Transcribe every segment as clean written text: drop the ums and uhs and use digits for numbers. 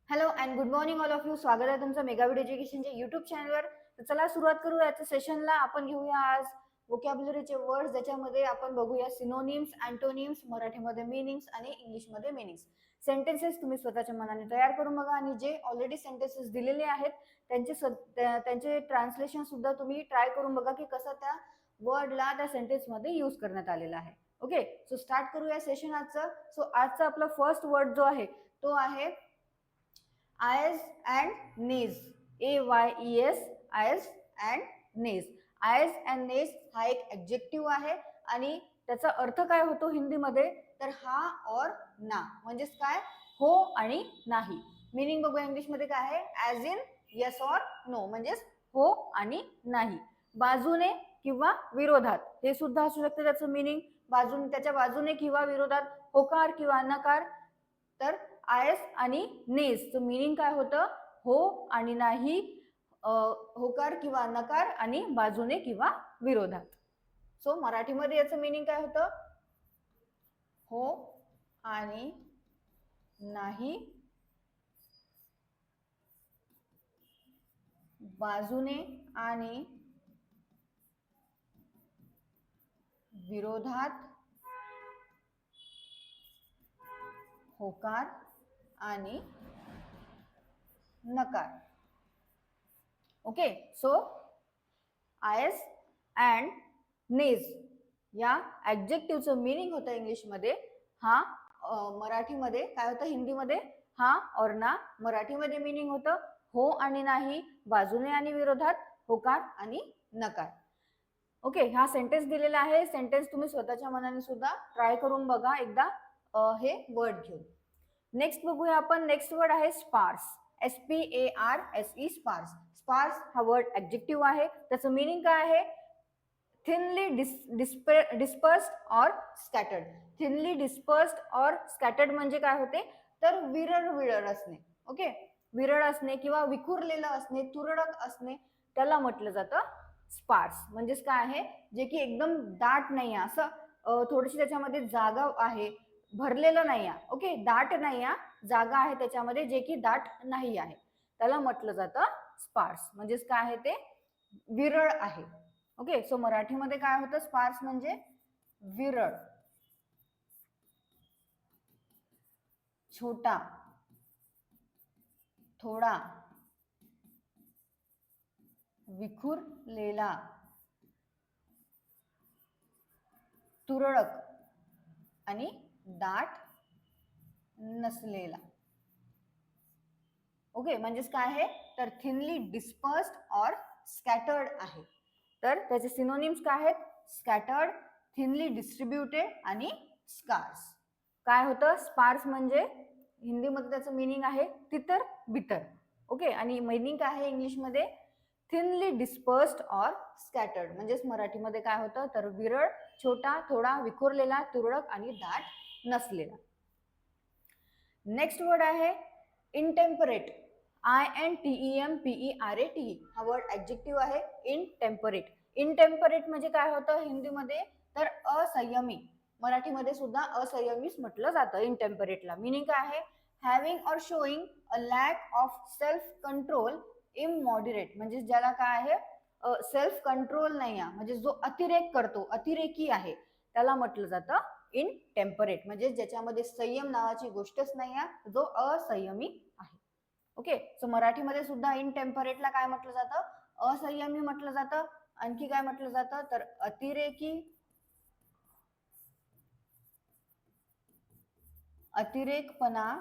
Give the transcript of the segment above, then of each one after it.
Hello and good morning all of you. स्वागत आहे तुमचं मेगाविड एज्युकेशनच्या युट्यूब चॅनलवर. तर चला सुरुवात करू याच्या सेशनला. आपण घेऊया आज वोकॅब्युलरीचे वर्ड्स, ज्याच्यामध्ये आपण बघूया सिनोनिम्स, अँटोनिम्स, मराठीमध्ये मीनिंग्स आणि इंग्लिशमध्ये मीनिंग्स. सेंटेन्सेस तुम्ही स्वतःच्या मनाने तयार करून बघा आणि जे ऑलरेडी सेंटेन्सेस दिलेले आहेत त्यांचे ट्रान्सलेशन सुद्धा तुम्ही ट्राय करून बघा की कसं त्या वर्डला त्या सेंटेन्समध्ये यूज करण्यात आलेला आहे. ओके, सो स्टार्ट करूया सेशन आजचं. सो आजचा आपला फर्स्ट वर्ड जो आहे तो आहे eyes and knees. AYES, eyes and knees. eyes and knees हा एक ॲडजेक्टिव्ह आहे आणि त्याचा अर्थ काय होतो हिंदीमध्ये, तर हा और ना म्हणजेच काय, हो आणि नाही. मीनिंग बघूया इंग्लिशमध्ये काय आहे, ॲज इन येस और नो म्हणजेच हो आणि नाही. बाजूने किंवा विरोधात हे सुद्धा असू शकते त्याचं मीनिंग. त्याच्या बाजूने किंवा विरोधात, होकार किंवा नकार. तर आयस आणि नेसचं मीनिंग काय होतं, हो आणि नाही, होकार किंवा नकार आणि बाजूने किंवा विरोधात. सो मराठीमध्ये याचं मीनिंग काय होतं, हो आणि नाही, बाजूने आणि विरोधात, होकार आणि नकार. Okay, so ayes and nays या ॲडजेक्टिव्हचं मीनिंग होतं इंग्लिशमध्ये हा, मराठीमध्ये काय होतं, हिंदीमध्ये हा और ना. मराठीमध्ये मीनिंग होतं हो आणि नाही, बाजूने आणि विरोधात, होकार आणि नकार. ओके, हा सेंटेन्स दिलेला आहे. सेंटेन्स तुम्ही स्वतःच्या मनाने सुद्धा ट्राय करून बघा एकदा हे वर्ड घेऊन. नेक्स्ट बघूया आपण. नेक्स्ट वर्ड आहे स्पार्स. SPARSE, sparse. स्पार्स हा वर्ड ॲडजेक्टिव्ह आहे. त्याचं मीनिंग काय आहे, थिनली डिस्पर्स्ड और स्कॅटर्ड. थिनली डिस्पर्स्ड और स्कॅटर्ड म्हणजे काय होते, तर विरळ असणे. ओके, विरळ असणे किंवा विखुरलेलं असणे, तुरळक असणे, त्याला म्हटलं जातं स्पार्स. म्हणजेच काय आहे, जे की एकदम दाट नाही आहे, असं थोडीशी त्याच्यामध्ये जागा आहे, भरलेलं नाही आहे. ओके, दाट नाही आहे, जागा आहे त्याच्यामध्ये जे की दाट नाही आहे, त्याला म्हटलं जातं स्पार्स. म्हणजेच काय आहे, ते विरळ आहे. ओके, सो मराठीमध्ये काय होतं, स्पार्स म्हणजे विरळ, छोटा, थोडा, विखुरलेला, तुरळक आणि दाट नसलेला. ओके, म्हणजेच काय आहे, तर थिनली डिस्पर्स्ड और स्कॅटर्ड आहे. तर त्याचे सिनोनिम्स काय आहेत, स्कॅटर्ड, थिनली डिस्ट्रीब्युटेड आणि स्कार्स. काय होतं, स्पार्स म्हणजे हिंदीमध्ये त्याचं मीनिंग आहे तितर बितर. ओके, आणि मीनिंग काय आहे इंग्लिशमध्ये, थिनली डिस्पर्स्ड और स्कॅटर्ड. म्हणजेच मराठीमध्ये काय होतं, तर विरळ, छोटा, थोडा, विखुरलेला, तुरळक आणि दाट नसलेला. नेक्स्ट वर्ड आहे इनटेम्परेट. INTEMPERATE हा वर्ड ॲडजेक्टिव्ह आहे. इनटेम्परेट. इनटेम्परेट म्हणजे काय होतं हिंदीमध्ये, तर असंयमी. मराठीमध्ये सुद्धा असंयमीच म्हटलं जातं इनटेम्परेटला. मीनिंग काय आहे, having or showing a lack of self control, immoderate. म्हणजे ज्याला काय आहे, सेल्फ कंट्रोल नाही आहे, म्हणजे जो अतिरेक करतो, अतिरेकी आहे, त्याला म्हटलं जातं इनटेम्परेट. म्हणजे ज्याच्यामध्ये संयम नावाची गोष्टच नाही आहे, जो असंयमी आहे. ओके, सो मराठीमध्ये सुद्धा इनटेम्परेटला काय म्हटलं जातं, असंयमी म्हटलं जातं. आणखी काय म्हटलं जातं, तर अतिरेकी, अतिरेकपणा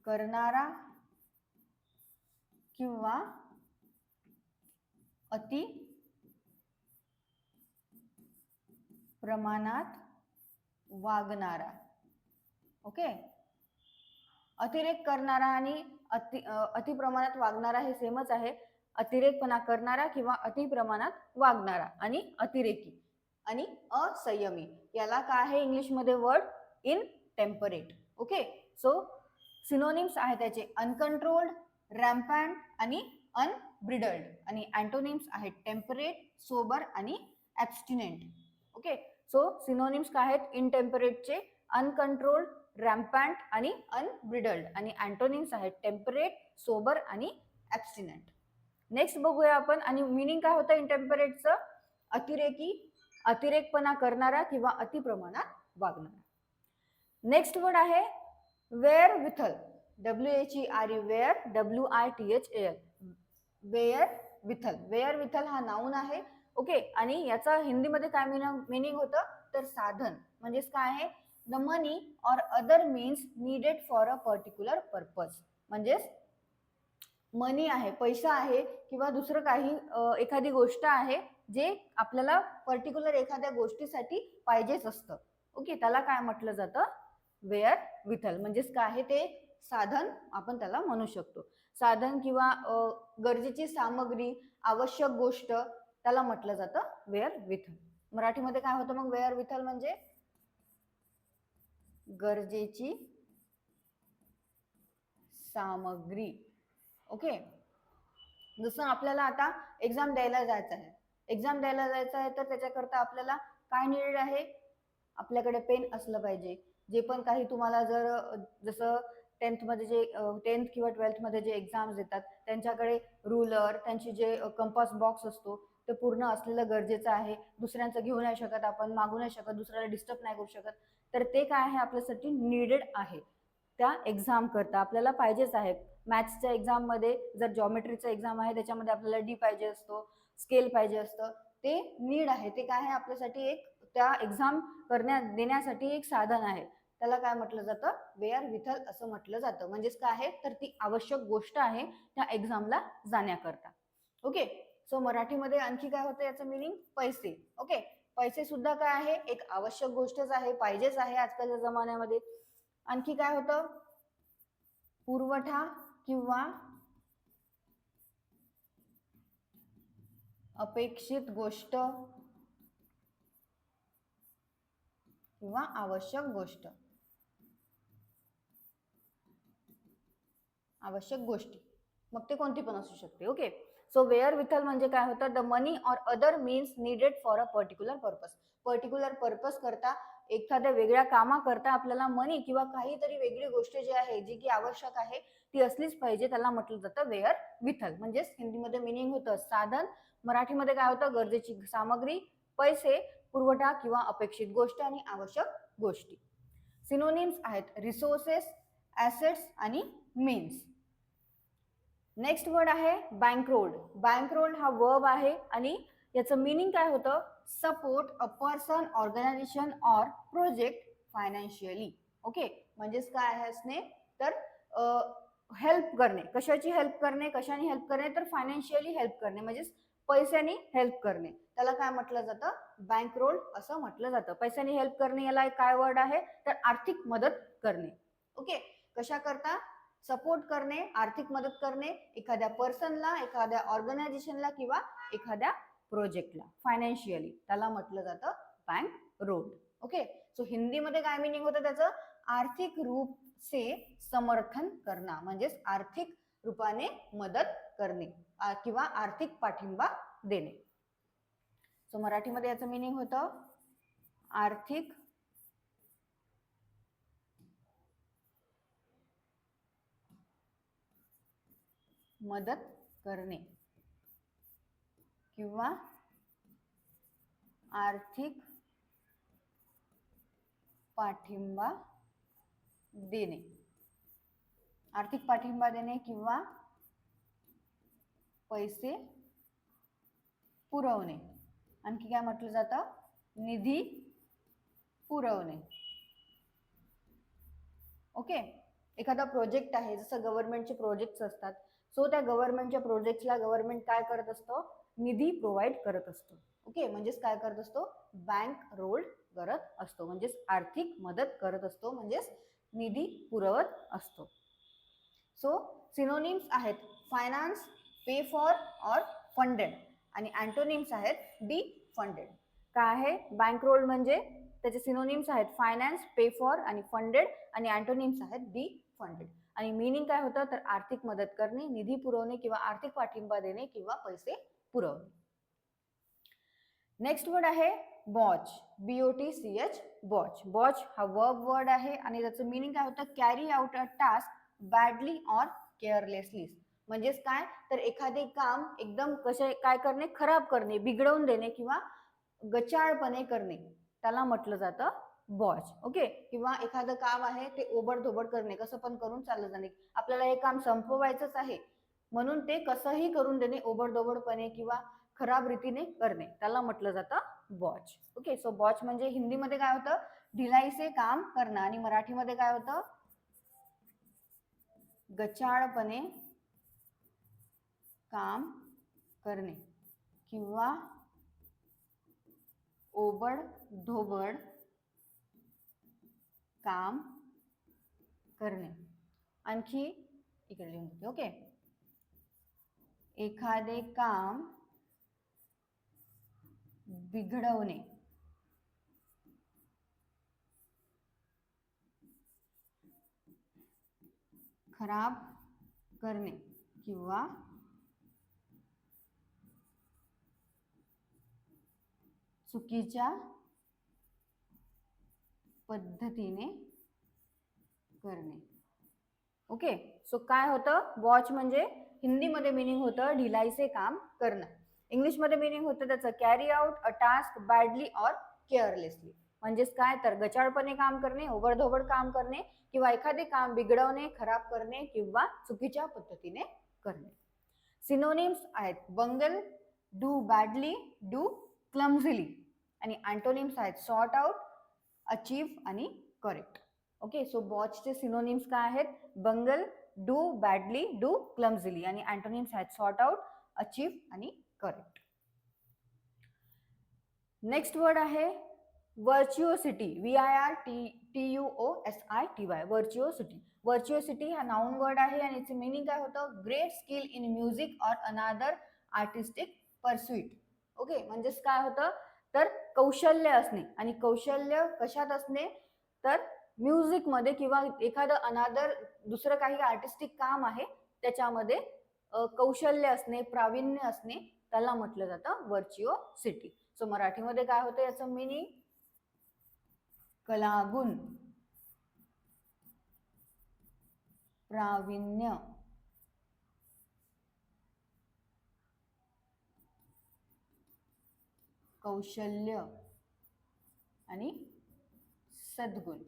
करणारा किंवा अति प्रमाणात वागणारा. ओके, अतिरेक करणारा आणि अति प्रमाणात वागणारा हे सेमच आहे. अतिरेकपणा करणारा किंवा अति प्रमाणात वागणारा आणि अतिरेकी आणि असंयमी, याला काय आहे इंग्लिशमध्ये वर्ड इनटेम्परेट. ओके, सो सिनोनिम्स आहे त्याचे अनकंट्रोल्ड, रॅम्पॅन्ट आणि अनब्रिडल्ड. आणि अँटोनिम्स आहेत टेम्परेट, सोबर आणि ॲब्स्टिनेंट. ओके, सो सिनोनिम्स काय आहेत इनटेम्परेटचे, अनकंट्रोल्ड, रॅम्पॅन्ट आणि अनब्रिडल्ड. आणि अँटोनिम्स आहेत टेम्परेट, सोबर आणि ॲब्स्टिनंट. नेक्स्ट बघूया आपण. आणि मिनिंग काय होतं इंटेम्परेटचं? अतिरेकी, अतिरेकपणा करणारा किंवा अतिप्रमाणात वागणारा. नेक्स्ट वर्ड आहे wherewithal. WHERE, where, WITHAL, wherewithal. Wherewithal हा नाऊन आहे. ओके, आणि याचा हिंदीमध्ये काय मिनिंग होतं तर साधन. म्हणजेच काय आहे? The money or other means needed for a particular purpose. म्हणजेच मनी आहे, पैसा आहे किंवा दुसरं काही एखादी गोष्ट आहे जे आपल्याला पर्टिक्युलर एखाद्या गोष्टीसाठी पाहिजेच असतं. ओके, त्याला काय म्हटलं जातं? वेअर विथल. म्हणजेच काय आहे? ते साधन आपण त्याला म्हणू शकतो. साधन किंवा गरजेची सामग्री, आवश्यक गोष्ट, त्याला म्हटलं जातं वेअर विथल. मराठीमध्ये काय होतं मग वेअर विथल? म्हणजे गरजेची सामग्री. ओके, जसं आपल्याला आता एक्झाम द्यायला जायचं आहे. एक्झाम द्यायला जायचं आहे तर त्याच्याकरता आपल्याला काय नीड आहे? आपल्याकडे पेन असलं पाहिजे. जे पण काही तुम्हाला जर जसं टेन्थ किंवा 12th मध्ये जे एक्झाम्स देतात त्यांच्याकडे रुलर, त्यांची जे कंपास बॉक्स असतो ते पूर्ण असलेलं गरजेचं आहे. दुसऱ्यांचं घेऊ नाही शकत आपण, मागू नाही शकत, दुसऱ्याला डिस्टर्ब नाही करू शकत. तर ते काय आहे? आपल्यासाठी नीडेड आहे. त्या एक्झाम करता आपल्याला पाहिजेच आहे. मॅथ्सच्या एक्झाममध्ये जर जॉमेट्रीचा एक्झाम आहे त्याच्यामध्ये आपल्याला डी पाहिजे असतो, स्केल पाहिजे असतं. ते नीड आहे. ते काय आहे? आपल्यासाठी एक त्या एक्झाम देण्यासाठी एक साधन आहे. त्याला काय म्हटलं जातं? वेअर विथल असं म्हटलं जातं. म्हणजेच काय आहे? तर ती आवश्यक गोष्ट आहे त्या एक्झामला जाण्याकरता. ओके, सो मराठीमध्ये आणखी काय होतं याचं मिनिंग? पैसे. ओके, पैसे सुद्धा काय आहे? एक आवश्यक गोष्टच आहे, पाहिजेच आहे आजकालच्या जमान्यामध्ये. आणखी काय होतं? पुरवठा किंवा अपेक्षित गोष्ट किंवा आवश्यक गोष्ट, आवश्यक गोष्टी, मग ते कोणती पण असू शकते. ओके, सो वेअर विथल म्हणजे काय होतं? The money or other means needed for a particular purpose. Particular purpose करता, एखाद्या वेगळ्या कामा करता आपल्याला मनी किंवा काहीतरी वेगळी गोष्ट जी आहे जी की आवश्यक आहे ती असलीच पाहिजे, त्याला म्हटलं जातं वेअर विथल. म्हणजेच हिंदीमध्ये मिनिंग होतं साधन, मराठीमध्ये काय होतं? गरजेची सामग्री, पैसे, पुरवठा किंवा अपेक्षित गोष्ट आणि आवश्यक गोष्टी. सिनोनिम्स आहेत रिसोर्सेस, ॲसेट्स आणि मीन्स. नेक्स्ट वर्ड आहे बँकरोल्ड. बँकरोल्ड हा वर्ब आहे आणि याचं मिनिंग काय होतं? Support a person, organization or project financially. Okay, म्हणजेच काय आहे असणे? तर हेल्प करणे. कशाची हेल्प करणे? कशाने हेल्प करणे? तर फायनान्शियली हेल्प करणे, म्हणजेच पैशाने हेल्प करणे. त्याला काय म्हटलं जातं? बँकरोल्ड असं म्हटलं जातं. पैशाने हेल्प करणे याला एक काय वर्ड आहे? तर आर्थिक मदत करणे. ओके, कशा करता? सपोर्ट करणे, आर्थिक मदत करणे एखाद्या पर्सनला, एखाद्या ऑर्गनायझेशनला किंवा एखाद्या प्रोजेक्टला फायनान्शियली, त्याला म्हटलं जातं बँक रोल. ओके, सो हिंदीमध्ये काय मिनिंग होतं त्याचं? आर्थिक रूप से समर्थन करना, म्हणजेच आर्थिक रूपाने मदत करणे किंवा आर्थिक पाठिंबा देणे. सो मराठीमध्ये याचं मिनिंग होतं आर्थिक मदत करणे किंवा आर्थिक पाठिंबा देणे. आर्थिक पाठिंबा देणे किंवा पैसे पुरवणे. आणखी काय म्हटलं जातं? निधी पुरवणे. ओके, एखादा प्रोजेक्ट आहे, जसं गव्हर्नमेंटचे प्रोजेक्ट्स असतात, सो त्या गव्हर्नमेंटच्या प्रोजेक्टला गव्हर्नमेंट काय करत असतो? निधी प्रोव्हाइड करत असतो. ओके, म्हणजेच काय करत असतो? बँक रोल करत असतो, म्हणजेच आर्थिक मदत करत असतो, म्हणजेच निधी पुरवत असतो. सो सिनोनिम्स आहेत finance, pay for or funded, आणि अँटोनिम्स आहेत डी फंडेड. काय आहे? बँक रोल म्हणजे त्याचे सिनोनिम्स आहेत फायनान्स, पे फॉर आणि फंडेड, आणि अँटोनिम्स आहेत डी फंडेड. आणि मिनिंग काय होतं? तर आर्थिक मदत करणे, निधी पुरवणे किंवा आर्थिक पाठिंबा देणे किंवा पैसे पुरवणे. नेक्स्ट वर्ड आहे बॉच, BOTCH, बॉच. बॉच हा वर्ब वर्ड आहे आणि त्याचं मिनिंग काय होतं, carry out a task badly or carelessly. म्हणजेच काय तर एखादे काम एकदम काय करणे, खराब करणे, बिघडवून देणे किंवा गचाळपणे करणे, त्याला म्हटलं जातं बॉच. ओके. किंवा एखादं काम आहे ते ओबडधोबड करणे, कसं पण करून चाललं जाणे, आपल्याला हे काम संपवायचंच आहे म्हणून ते कसंही करून देणे, ओबडधोबडपणे किंवा खराब रीतीने करणे, त्याला म्हटलं जातं बॉच. ओके. सो बॉच म्हणजे हिंदीमध्ये काय होतं, ढिलाईचे काम करणं, आणि मराठीमध्ये काय होतं, गचाळपणे काम करणे किंवा ओबड धोबड काम करणे. आणखी इकडे लिहून देते. ओके. एखादे काम बिघडवणे, खराब करणे किंवा चुकीच्या पद्धतीने करणे. ओके. सो काय होतं, वॉच म्हणजे हिंदीमध्ये मिनिंग होतं ढिलाईचे काम करणं, इंग्लिशमध्ये मिनिंग होतं त्याचं carry out a task badly or carelessly. म्हणजेच काय तर गचाळपणे काम करणे, ओबडधोबड काम करणे किंवा एखादे काम बिघडवणे, खराब करणे किंवा चुकीच्या पद्धतीने करणे. सिनोनिम्स आहेत बंगल, डू बॅडली, डू क्लमझिली, आणि अँटोनिम्स आहेत सॉर्ट आउट, अचीव्ह आणि करेक्ट. ओके. सो बॉचचे सिनोनिम्स काय आहेत, बंगल, डू बॅडली, डू क्लमझिली, आणि अँटोनिम्स आहेत सॉर्ट आउट, अचीव्ह आणि करेक्ट. नेक्स्ट वर्ड आहे व्हर्च्युओसिटी, VIRTUOSITY, व्हर्च्युओसिटी. व्हर्च्युओसिटी हा नाउन वर्ड आहे आणि याचे मीनिंग काय होतं, great skill in music or अनादर आर्टिस्टिक परस्युट. ओके. म्हणजेच काय होतं तर कौशल्य असणे, आणि कौशल्य कशात असणे तर म्युझिकमध्ये किंवा एखादं अनादर दुसरं काही आर्टिस्टिक काम आहे त्याच्यामध्ये कौशल्य असणे, प्रावीण्य असणे, त्याला म्हटलं जातं व्हर्च्युओसिटी. सो मराठीमध्ये काय होतं याचं मीनिंग, कलागुण, प्रावीण्य, कौशल्य आणि सद्गुण.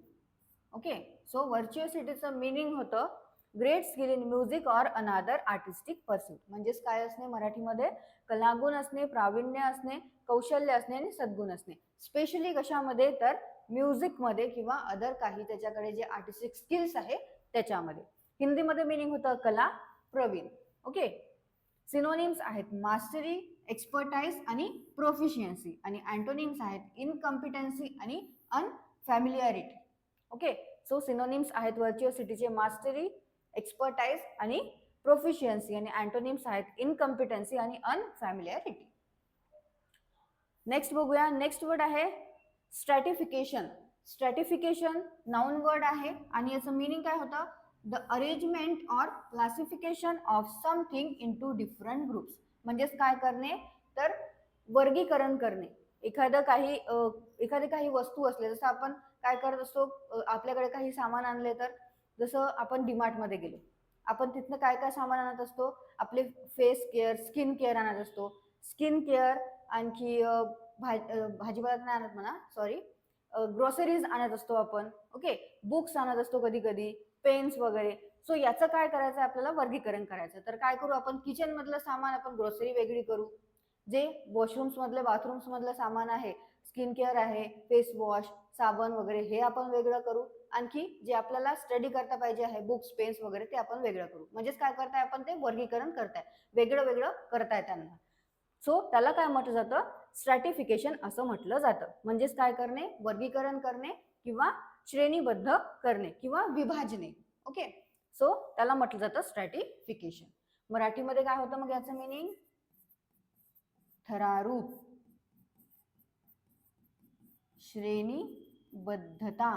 ओके. सो व्हर्च्युओसिटीचं मीनिंग होतं great skill in music or अनादर आर्टिस्टिक परस्यूट. म्हणजेच काय असणे मराठीमध्ये, कलागुण असणे, प्रावीण्य असणे, कौशल्य असणे आणि सद्गुण असणे. स्पेशली कशामध्ये तर म्युझिकमध्ये किंवा अदर काही त्याच्याकडे जे आर्टिस्टिक स्किल्स आहे त्याच्यामध्ये. हिंदीमध्ये मीनिंग होतं कला, प्रवीण. ओके. सिनोनिम्स आहेत मास्टरी, एक्सपर्टाइज आणि प्रोफिशियन्सी, आणि अँटोनिम्स आहेत इनकॉम्पिटन्सी आणि अनफॅमिलिअरिटी. ओके. सो सिनोनिम्स आहेत व्हर्च्युओसिटीचे मास्टरी, एक्सपर्टाइज आणि प्रोफिशियन्सी, आणि अँटोनिम्स आहेत इनकॉम्पिटन्सी आणि अनफॅमिलिअरिटी. नेक्स्ट बघूया. नेक्स्ट वर्ड आहे स्ट्रॅटिफिकेशन. स्ट्रॅटिफिकेशन नाउन वर्ड आहे आणि याचं मीनिंग काय होतं, the arrangement or classification of something into different groups. म्हणजेच काय करणे तर वर्गीकरण करणे. एखादी काही वस्तू असले, जसं आपण काय करत असतो, आपल्याकडे काही सामान आणले तर जसं आपण डीमार्टमध्ये गेलो, आपण तिथनं काय काय सामान आणत असतो, आपले फेस केअर, स्किन केअर आणत असतो. स्किन केअर, आणखी भाजीपाला नाही आणत म्हणा, सॉरी, ग्रोसरीज आणत असतो आपण. ओके. बुक्स आणत असतो, कधी कधी पेन्स वगैरे. सो याचं काय करायचं, आपल्याला वर्गीकरण करायचं. तर काय करू आपण, किचन मधलं सामान आपण ग्रोसरी वेगळी करू, जे वॉशरूम्स मधले, बाथरूम्स मधलं सामान आहे, स्किन केअर आहे, फेस वॉश, साबण वगैरे, हे आपण वेगळं करू. आणखी जे आपल्याला स्टडी करता पाहिजे आहे, बुक्स, पेन्स वगैरे, ते आपण वेगळं करू. म्हणजेच काय करताय आपण, ते वर्गीकरण करताय, वेगळं वेगळं करताय त्यांना. सो त्याला काय म्हटलं जातं, स्ट्रॅटिफिकेशन असं म्हटलं जातं. म्हणजेच काय करणे, वर्गीकरण करणे किंवा श्रेणीबद्ध करणे किंवा विभाजने. ओके. सो त्याला म्हटलं जातं स्ट्रॅटिफिकेशन. मराठीमध्ये काय होतं मग याचं मीनिंग, थरारूप, श्रेणीबद्धता,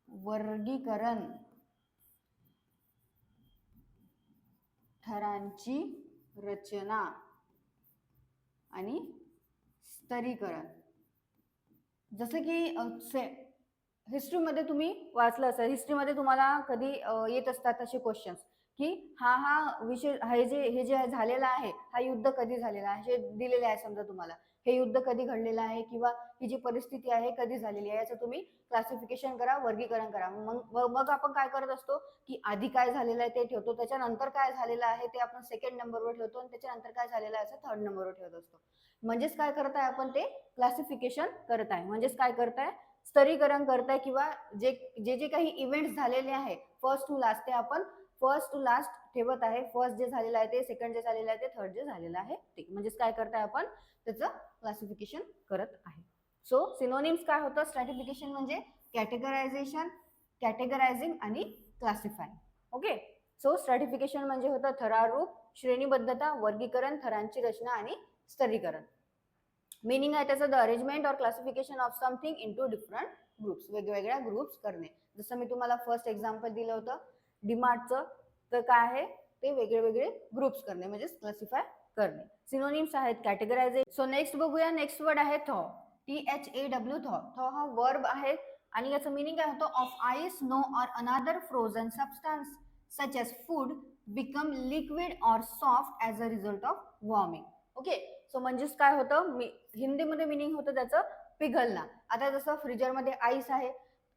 वर्गीकरण, थरांची रचना आणि स्तरीकरण. जसं की हिस्ट्रीमध्ये तुम्ही वाचलं असेल, हिस्ट्रीमध्ये तुम्हाला कधी येत असतात असे क्वेश्चन्स की हा विषय हे जे झालेला आहे, हा युद्ध कधी झालेला आहे हे दिलेले आहे. समजा तुम्हाला हे युद्ध कधी घडलेलं आहे किंवा ही जी परिस्थिती आहे कधी झालेली आहे, याचं तुम्ही क्लासिफिकेशन करा, वर्गीकरण करा. मग आपण काय करत असतो की आधी काय झालेलं आहे ते ठेवतो, त्याच्यानंतर काय झालेलं आहे ते आपण सेकंड नंबरवर ठेवतो आणि त्याच्यानंतर काय झालेलं आहे असं थर्ड नंबरवर ठेवत असतो. म्हणजेच काय करत आहे आपण, ते क्लासिफिकेशन करत आहे. म्हणजेच काय करताय, स्तरीकरण करताय किंवा जे जे जे काही इव्हेंट्स झालेले आहे फर्स्ट टू लास्ट ते आपण फर्स्ट टू लास्ट ठेवत आहे. फर्स्ट जे झालेलं आहे ते, सेकंड जे झालेलं आहे ते, थर्ड जे झालेलं आहे ते. म्हणजेच काय करताय आपण, त्याचं क्लासिफिकेशन करत आहे. सो सिनोनिम्स काय होतं, स्ट्रॅटिफिकेशन म्हणजे कॅटेगरायझेशन, कॅटेगरायझिंग आणि क्लासिफाईंग. ओके. सो स्ट्रॅटिफिकेशन म्हणजे होतं थरारूप, श्रेणीबद्धता, वर्गीकरण, थरांची रचना आणि स्तरीकरण. मीनिंग आहे त्याचं द अरेंजमेंट और classification of something into different groups, वेगवेगळ्या ग्रुप्स करणे. जसं मी तुम्हाला फर्स्ट एक्झाम्पल दिलं होतं डीमार्टचं, तर काय आहे ते वेगळे वेगळे ग्रुप्स करणे म्हणजे क्लासिफाय करणे. सिनोनिम्स आहेत कॅटेगरायझेशन. सो नेक्स्ट बघूया, नेक्स्ट वर्ड आहे थॉ, THAW, थॉ. थॉ हा वर्ब आहे आणि याचं मीनिंग काय होतं, of ice, snow or another frozen substance such as food become liquid or soft as a result of warming. Okay. So म्हणजेच काय होतं, हिंदीमध्ये मिनिंग होतं त्याचं पिघलणं. आता जसं फ्रीजरमध्ये आईस आहे,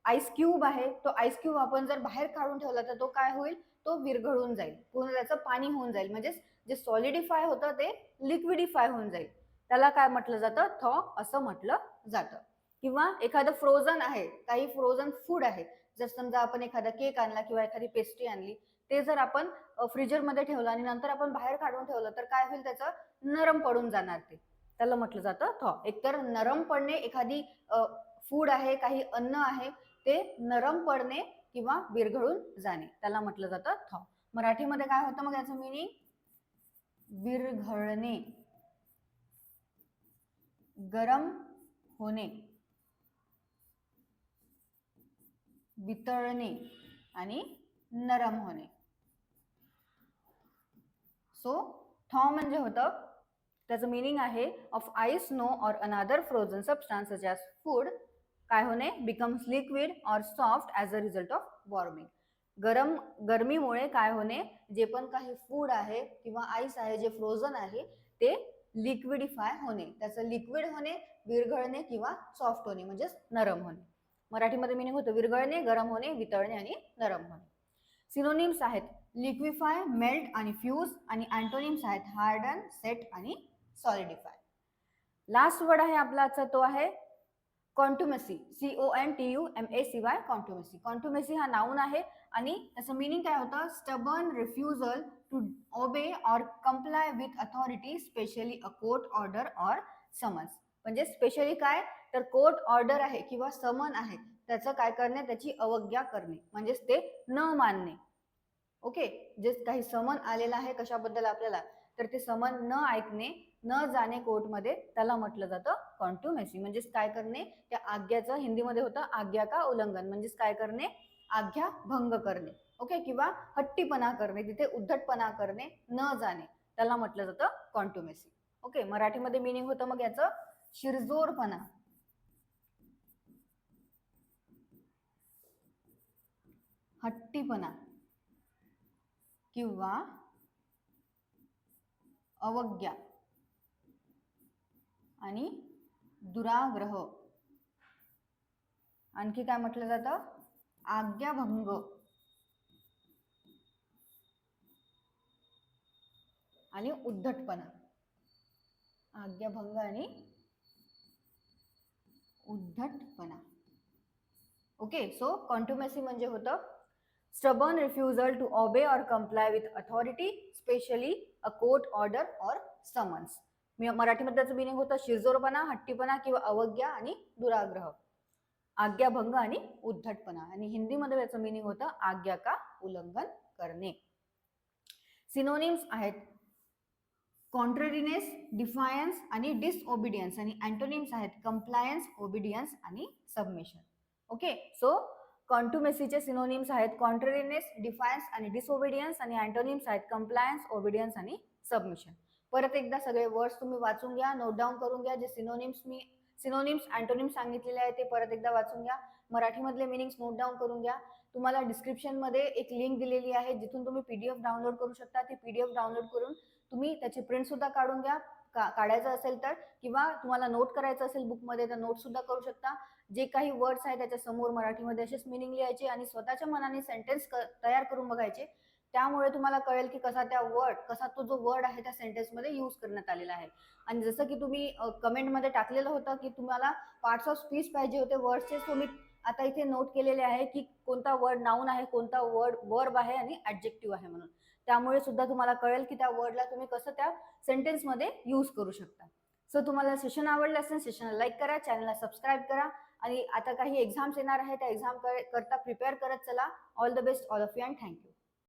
आईस क्यूब आहे, तो आईस क्यूब आपण जर बाहेर काढून ठेवला तर तो काय होईल, तो विरघळून जाईल, पूर्ण त्याचं पाणी होऊन जाईल. म्हणजे जे सॉलिडिफाय होतं ते लिक्विडिफाय होऊन जाईल. त्याला काय म्हटलं जातं, थॉ असं म्हटलं जातं. किंवा एखादं फ्रोझन आहे, काही फ्रोझन फूड आहे, जर समजा आपण एखादा केक आणला किंवा एखादी पेस्ट्री आणली, ते जर आपण फ्रीजरमध्ये ठेवलं आणि नंतर आपण बाहेर काढून ठेवलं तर काय होईल, त्याचं नरम पडून जाणार ते. त्याला म्हटलं जातं थॉ. एकतर नरम पडणे, एखादी फूड आहे, काही अन्न आहे, ते नरम पडणे किंवा विरघळून जाणे, त्याला म्हटलं जातं थॉ. मराठीमध्ये काय होतं मग याचं मीनिंग, विरघळणे, गरम होणे, वितळणे आणि नरम होणे. सो थॉ म्हणजे होतं, त्याचं मीनिंग आहे of ice, snow or another frozen substance such as food, काय होणे, becomes liquid or soft as a result of warming. गरमीमुळे काय होणे, जे पण काही फूड आहे किंवा आईस आहे जे फ्रोझन आहे ते लिक्विडिफाय होणे, त्याचं लिक्विड होणे, विरघळणे किंवा सॉफ्ट होणे म्हणजेच नरम होणे. मराठीमध्ये मीनिंग होतं विरघळणे, गरम होणे, वितळणे आणि नरम होणे. सिनोनिम्स आहेत लिक्विफाय, मेल्ट आणि फ्यूज, आणि अँटोनिम्स आहेत हार्डन, सेट आणि सॉलिडिफाय. लास्ट वर्ड आहे आपला आजचा, तो आहे कॉन्टुमेसी, CONTUMACY, कॉन्टुमेसी. कॉन्टुमेसी हा नाऊन आहे आणि त्याचं मीनिंग काय होतं, स्टबर्न रिफ्युजल टू ओबे और comply with authority, specially a court order और समन्स. म्हणजे स्पेशली काय, तर कोर्ट ऑर्डर आहे किंवा समन आहे त्याचं काय करणे, त्याची अवज्ञा करणे म्हणजेच ते न मानणे. ओके. जे काही समन आलेलं आहे कशाबद्दल आपल्याला, तर ते समन न ऐकणे, न जाणे कोर्टमध्ये, त्याला म्हटलं जातं कॉन्टुमेसी. म्हणजेच काय करणे, त्या आज्ञाचं हिंदीमध्ये होतं आज्ञा का उल्लंघन, म्हणजेच काय करणे, आज्ञा भंग करणे. ओके. किंवा हट्टीपणा करणे, तिथे उद्धटपणा करणे, न जाणे, त्याला म्हटलं जातं कॉन्टुमेसी. ओके. मराठीमध्ये मिनिंग होतं मग याचं शिरजोरपणा, हट्टीपणा किंवा अवज्ञा आणि दुराग्रह. आणखी काय म्हटलं जातं, आज्ञाभंग आणि उद्धटपणा. आज्ञाभंग आणि उद्धटपणा. ओके. सो कॉन्टुमेसी म्हणजे होतं स्टबर्न रिफ्युजल टू ओबे और comply with authority, specially a court order और समन्स. मराठीमध्ये त्याचं मिनिंग होतं शिरजोरपणा, हट्टीपणा किंवा अवज्ञा आणि दुराग्रह, आज्ञाभंग आणि उद्धटपणा. आणि हिंदीमध्ये त्याचं मिनिंग होतं आज्ञा का उल्लंघन करणे. सिनोनिम्स आहेत कॉन्ट्ररीनेस, डिफायन्स आणि डिसओबिडियन्स, आणि अँटोनिम्स आहेत कंप्लायन्स, ओबिडियन्स आणि सबमिशन. ओके. सो कॉन्टुमेसीचे सिनोनिम्स आहेत कॉन्ट्ररीनेस, डिफायन्स आणि डिसओबिडियन्स, आणि अँटोनिम्स आहेत कंप्लायन्स, ओबिडियन्स आणि सबमिशन. परत एकदा सगळे वर्ड्स तुम्ही वाचून घ्या, नोट डाऊन करून घ्या. जे सिनोनिम्स अँटोनिम्स सांगितलेले आहे ते परत एकदा वाचून घ्या. मराठीमधले मिनिंग्स नोट डाऊन करून घ्या. तुम्हाला डिस्क्रिप्शनमध्ये एक लिंक दिलेली आहे जिथून तुम्ही PDF डाउनलोड करू शकता. ती PDF डाउनलोड करून तुम्ही त्याची प्रिंट सुद्धा काढून घ्या. काढायचं असेल तर, किंवा तुम्हाला नोट करायचं असेल बुकमध्ये तर नोट सुद्धा करू शकता. जे काही वर्ड्स आहेत त्याच्या समोर मराठीमध्ये असेच मिनिंग लिहायचे आणि स्वतःच्या मनाने सेंटेन्स तयार करून बघायचे. त्यामुळे तुम्हाला कळेल की कसा तो जो वर्ड आहे त्या सेंटेन्समध्ये यूज करण्यात आलेला आहे. आणि जसं की तुम्ही कमेंटमध्ये टाकलेलं होतं की तुम्हाला पार्ट्स ऑफ स्पीच पाहिजे होते वर्ड्सचे, सो मी आता इथे नोट केलेले आहे की कोणता वर्ड नाऊन आहे, कोणता वर्ड वर्ब आहे आणि ॲडजेक्टिव्ह आहे म्हणून. त्यामुळे सुद्धा तुम्हाला कळेल की त्या वर्डला तुम्ही कसं त्या सेंटेन्समध्ये यूज करू शकता. सो तुम्हाला सेशन आवडलं असेल, सेशनला लाईक करा, चॅनलला सबस्क्राईब करा. आणि आता काही एक्झाम्स येणार आहे, त्या एक्झाम करता प्रिपेअर करत चला. All the best all of you and thank you.